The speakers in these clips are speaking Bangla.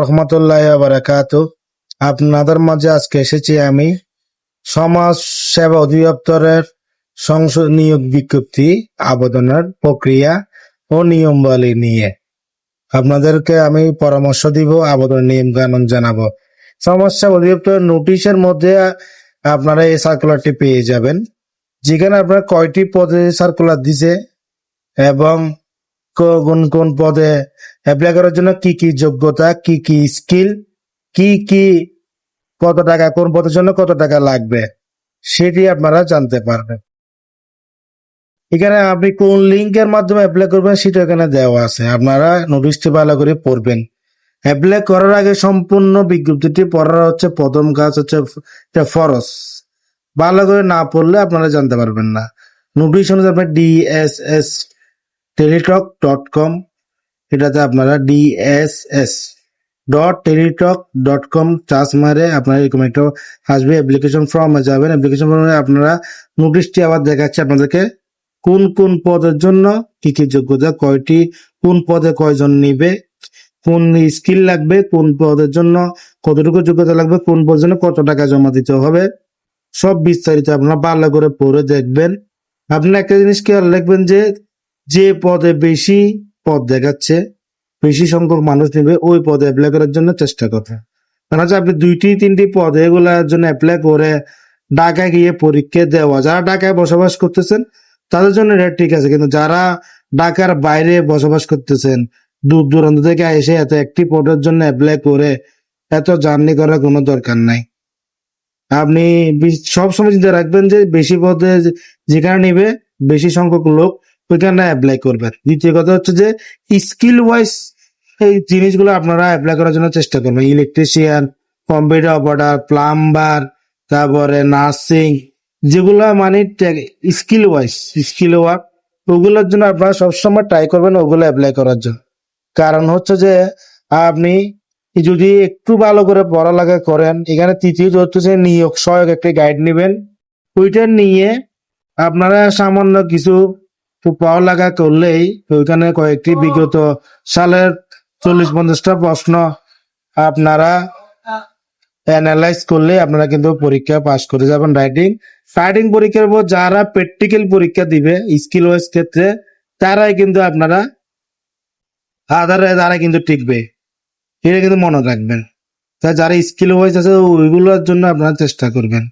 রহমতুল্লাহ বারাকাতু। আপনাদের মাঝে আজকে এসেছি আমি সমাজ সেবা অধিদপ্তরের সংসদ নিয়োগ বিজ্ঞপ্তি আবেদনের প্রক্রিয়া ও নিয়মাবলী নিয়ে আপনাদেরকে আমি পরামর্শ দিব, আবেদন নিয়ম কানুন জানাবো। সমাজ সেবা অধিদপ্তরের নোটিশের মধ্যে আপনারা এই সার্কুলারটি পেয়ে যাবেন, যেখানে আপনার কয়টি পদে সার্কুলার দিছে এবং কোন কোন পদে অ্যাপ্লাই করার জন্য কি কি যোগ্যতা, কি কি স্কিল, কি কত টাকা, কোন পদের জন্য কত টাকা লাগবে সেটি আপনারা জানতে পারবেন। এখানে আপনি কোন লিঙ্কের মাধ্যমে অ্যাপ্লাই করবেন সেটা এখানে দেওয়া আছে, আপনারা নোটিশটি ভালো করে পড়বেন। অ্যাপ্লাই করার আগে সম্পূর্ণ বিজ্ঞপ্তিটি পড়ার হচ্ছে প্রথম কাজ, হচ্ছে ফরজ। ভালো করে না পড়লে আপনারা জানতে পারবেন না। নোটিশ অনুযায়ী আপনার DSS teletalk.com, এটাতে আপনারা DSS.teletalk.com চার্জ মারে আপনারা এরকম একটা আসবে, অ্যাপ্লিকেশন ফর্মে যাবেন। অ্যাপ্লিকেশন ফর্মে আপনারা নোটিশটি আবার দেখাচ্ছে আপনাদেরকে কোন কোন পদের জন্য কি কি যোগ্যতা, কয়টি, কোন পদে কয়জন নিবে, কোন স্কিল লাগবে, কোন পদের জন্য কতটুকু যোগ্যতা লাগবে, কোন পদের জন্য কত টাকা জমা দিতে হবে, সব বিস্তারিত আপনারা ভালো করে পড়ে দেখবেন। আপনি একটা জিনিস খেয়াল রাখবেন যে পদে বেশি পদ দেখাচ্ছে, বেশি সংখ্যক মানুষ নেবে, ওই পদে অ্যাপ্লাই করার জন্য চেষ্টা করতে। কারণ হচ্ছে আপনি 2-3টি পদ এগুলোর জন্য অ্যাপ্লাই করে ঢাকায় গিয়ে পরীক্ষা দেওয়া, যারা ঢাকায় বসবাস করতেছেন তাদের জন্য এটা ঠিক আছে, কিন্তু যারা ঢাকার বাইরে বসবাস করতেছেন, দূর দূরান্ত থেকে এসে এত একটি পদের জন্য অ্যাপ্লাই করে এত জার্নি করার কোনো দরকার নাই। আপনি সবসময় চিন্তা রাখবেন যে বেশি পদে যেখানে নিবে বেশি সংখ্যক লোক ওইখানে অ্যাপ্লাই করবেন। দ্বিতীয় কথা হচ্ছে যে স্কিল ওয়াইজ এই জিনিসগুলো আপনারা অ্যাপ্লাই করার জন্য চেষ্টা করবেন। ইলেকট্রিশিয়ান, কম্পিউটার অপারেটর, প্লাম্বার, তারপরে নার্সিং, যেগুলো মানে স্কিল ওয়ার্ক, ওগুলোর জন্য আপনারা সবসময় ট্রাই করবেন ওগুলো অ্যাপ্লাই করার জন্য। কারণ হচ্ছে যে আপনি যদি একটু ভালো করে পড়ালেখা করেন, এখানে তৃতীয়ত হচ্ছে নিয়োগ সহায়ক একটি গাইড নেবেন, ওইটা নিয়ে আপনারা সামান্য কিছু পড়ালেখা করলেই ওইখানে কয়েকটি বিগত সালের 40-50টা প্রশ্ন আপনারা অ্যানালাইজ করলে আপনারা কিন্তু পরীক্ষা পাস করে যাবেন। রাইটিং পরীক্ষার পর যারা প্র্যাকটিক্যাল পরীক্ষা দিবে স্কিল ওয়াইজ ক্ষেত্রে, তারাই কিন্তু আপনারা তারা কিন্তু টিকবে, এটা কিন্তু মনে রাখবেন। তাই যারা স্কিল ওয়াইজ আছে ওইগুলোর জন্য আপনারা চেষ্টা করবেন।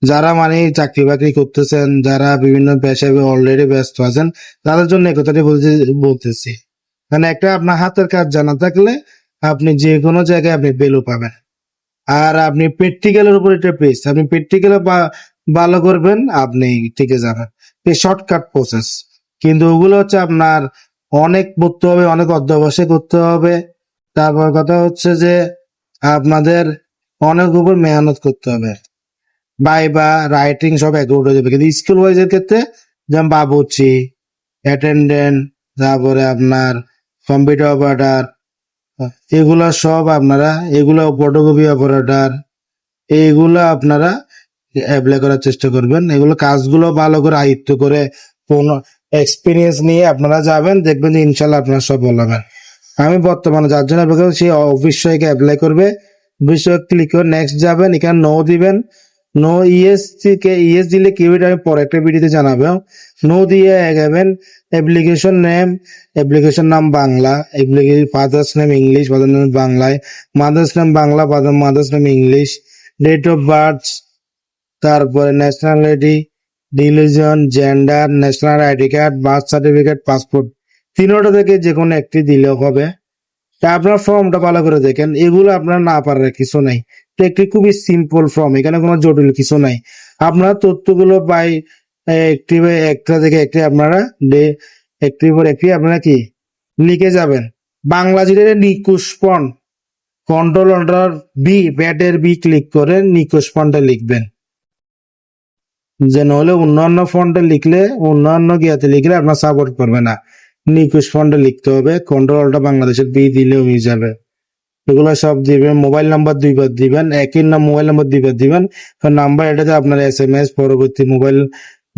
যারা মানে চাকরি বাকরি করতেছেন, যারা বিভিন্ন পেশায় অলরেডি ব্যস্ত আছেন, তাদের জন্য একথাটি বলতেছি। কারণ একটা আপনার হাতের কাজ জানা থাকলে আপনি যে কোনো জায়গায় আপনি ভ্যালু পাবেন। আর আপনি প্র্যাকটিক্যালের উপর এটা পেস, আপনি প্র্যাকটিক্যালে ভালো করবেন, আপনি টিকে যাবেন। এই শর্টকাট প্রসেস, কিন্তু ওগুলো হচ্ছে আপনার অনেক পড়তে হবে, অনেক অধ্যবসায় করতে হবে। তারপর কথা হচ্ছে যে আপনাদের অনেক উপর মেহনত করতে হবে। ভাইবা, রাইটিং সব একউট হয়ে যাবে, কিন্তু স্কিল ওয়াইজ এর ক্ষেত্রে যেমন বাবুর্চি, অ্যাটেন্ডেন্ট, তারপরে আপনার কম্পিউটার অপারেটর, এগুলা সব আপনারা, এগুলো ফটোকপি অপারেটর, এইগুলো আপনারা অ্যাপ্লাই করার চেষ্টা করবেন। এগুলো কাজগুলো ভালো করে আয়ত্ত করে কোন এক্সপিরিয়েন্স নিয়ে আপনারা যাবেন, দেখবেন যে ইনশাল্লাহ আপনারা সব বলবেন। আমি বর্তমানে যার জন্য অ্যাপ্লাই করছি, সেই অবশ্যই অ্যাপ্লাই করবে। বিষয় ক্লিক করে নেক্সট যাবেন, এখানে নো দিবেন। নো ইয়েস দিলে কি আমি পরে একটা ভিডিওতে জানাবো। নো দিয়ে এগাবেন অ্যাপ্লিকেশন নাম Bangla, father's name English, father name বাংলায়, mother's name Bangla, mother's name English, date of birth, তারপরে nationality, religion, gender, national ID card, birth certificate, passport, তিনটা থেকে যে কোনো একটি দিলে হবে। তা আপনার ফর্মটা ভালো করে দেখেন, এগুলো আপনার না পারার কিছু নাই। একটি খুবই সিম্পল ফর্ম, এখানে কোনো জটিল কিছু নাই। আপনার তথ্যগুলো বাই একটা থেকে একটি আপনারা একটির পর একটি আপনারা কি লিখে যাবেন। বাংলা যেটা নিকুশ ফন্ট, কন্ট্রোল অন্ডার বি, ব্যাটের বি ক্লিক করে নিকুশ ফন্টে লিখবেন। যে নহলে অন্যান্য ফন্টে লিখলে, অন্যান্য গিয়াতে লিখলে আপনার সাপোর্ট করবে না। নিকুশ ফন্টে লিখতে হবে, কন্ট্রোলটা বাংলাদেশের বি দিলে হয়ে যাবে। এগুলো সব দিবেন। মোবাইল নাম্বার 2বার দিবেন, একই মোবাইল নাম্বার 2বার দিবেন। নাম্বার এটাতে আপনার SMS, পরবর্তী মোবাইল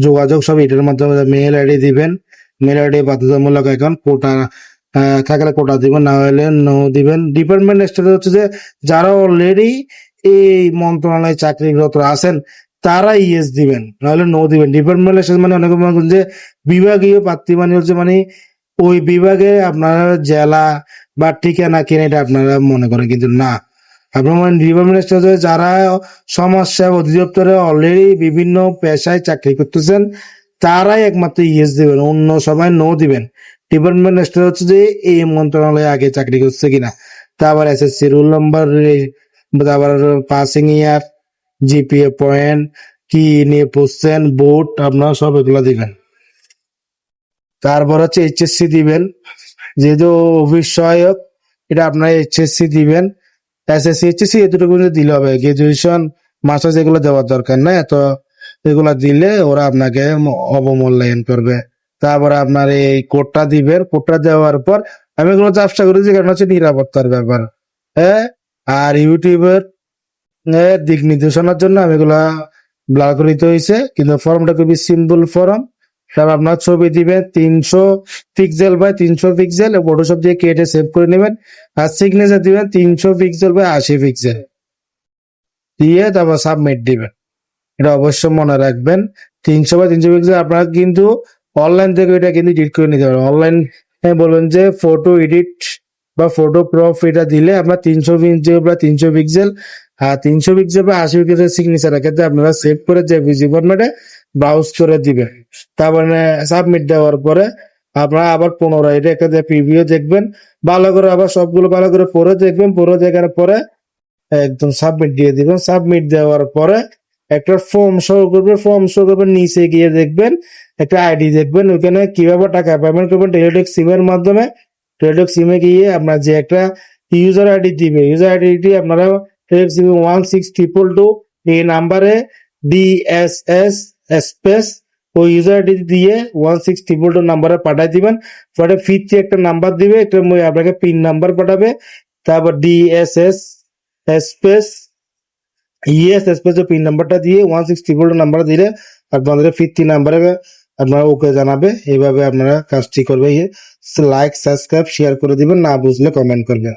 যোগাযোগ সব এটার মাধ্যমে। মেল আইডি দিবেন, মেল আইডি বাধ্যতামূলক। এখন থাকলে কোটা দিবেন, না হলে নো দিবেন। ডিপার্টমেন্ট স্টেটে হচ্ছে যে যারা অলরেডি এই মন্ত্রণালয়ে চাকরিরত আছেন তারা ইয়েস দিবেন, নাহলে নো দিবেন। ডিপার্টমেন্ট স্টেট মানে অনেকে মনে করেন যে বিভাগীয় প্রার্থী মানে হচ্ছে মানে ওই বিভাগে আপনারা জেলা বা ঠিকানা কিনে এটা আপনারা মনে করেন, কিন্তু না। আপনার মানে ডিপার্টমেন্ট স্টেটে যারা সমাজ সেবা অধিদপ্তরে অলরেডি বিভিন্ন পেশায় চাকরি করতেছেন তারাই একমাত্র ইয়েস দিবেন, অন্য সবাই নো দিবেন। ডিপার্টমেন্ট স্টেট হচ্ছে যে এই মন্ত্রণালয়ে আগে চাকরি করছে কিনা, তারপর এসএসসি রোল নাম্বার, তারপর পাসিং ইয়ার, জিপিএ পয়েন্ট, কি নিয়ে পড়ছেন, বোর্ড, আপনারা সব এগুলো দিবেন। তারপর হচ্ছে এইচএসসি দিবেন, যেহেতু অফিস সহায়ক এটা আপনারা এইচএসসি দিবেন। এসএসসি এইচএসসি এতটুকু দিলে হবে, গ্রাজুয়েশন মাস্টার্স এগুলো দেওয়ার দরকার নাই। এত এগুলা দিলে ওরা আপনাকে অবমূল্যায়ন করবে। তারপরে আপনার এই কোডটা দিবেন, কোডটা দেওয়ার পর আমি এগুলো চেষ্টা করেছি কারণ হচ্ছে নিরাপত্তার ব্যাপার, হ্যাঁ। আর ইউটিউবের দিক নির্দেশনার জন্য আমি এগুলা ব্লার করে দিতে হয়েছে, কিন্তু ফর্মটা খুবই সিম্পল ফর্ম। সব আপনার ছবি দিবেন 300 পিক্সেল বাই 300 পিক্সেল, ফটোশপ দিয়ে কেটে সেভ করে নেবেন। আর সিগনেচার দিবেন 300 পিক্সেল বাই 80 পিক্সেল দিয়ে তারপর সাবমিট দিবেন। এটা অবশ্যই মনে রাখবেন, 300 বাই 300 পিক্সেল। আপনারা কিন্তু অনলাইন থেকে এটা কিন্তু এডিট করে নিতে পারেন। অনলাইন বলবেন যে ফটো এডিট বা ফটো ক্রপ, এটা দিলে আপনার 300 পিক্সেল বা 300 পিক্সেল আর 300 পিক্সেল বা 80 পিক্সেল সিগনেচার ক্ষেত্রে আপনারা সেভ করে যে পিজি ফরম্যাটে ব্রাউজ করে দিবেন। তারপরে সাবমিট দেওয়ার পরে আপনারা আবার পুনরায় এটা একটা প্রিভিউ দেখবেন, ভালো করে আবার সবগুলো ভালো করে পড়ে দেখবেন। পড়ে দেখার পরে একদম সাবমিট দিয়ে দিবেন। সাবমিট দেওয়ার পরে একটা ফর্ম শো করবে, ফর্ম শো করবে, নিচে গিয়ে দেখবেন একটা আইডি দেখবেন, ওইখানে কিভাবে টাকা পেমেন্ট করবেন টেলিটক সিম এর মাধ্যমে। টেলিটক সিমে গিয়ে আপনার যে একটা ইউজার আইডি দিবে, ইউজার আইডি আপনারা টেলিটক সিমে 16222 এই নাম্বারে DSS স্পেস ওই ইউজার আইডি দিয়ে 16222 নাম্বারে পাঠাই দিবেন। পরে ফিরতি একটা নাম্বার দিবে, একটা আপনাকে পিন নাম্বার পাঠাবে। তারপর DSS স্পেস স্পেস পিন নাম্বারটা দিয়ে 164 নাম্বার দিলে আপনাদের ফিরতি নাম্বারে আপনারা ওকে জানাবে। এইভাবে আপনারা কাজটি করবে। লাইক, সাবস্ক্রাইব, শেয়ার করে দিবেন, না বুঝলে কমেন্ট করবেন।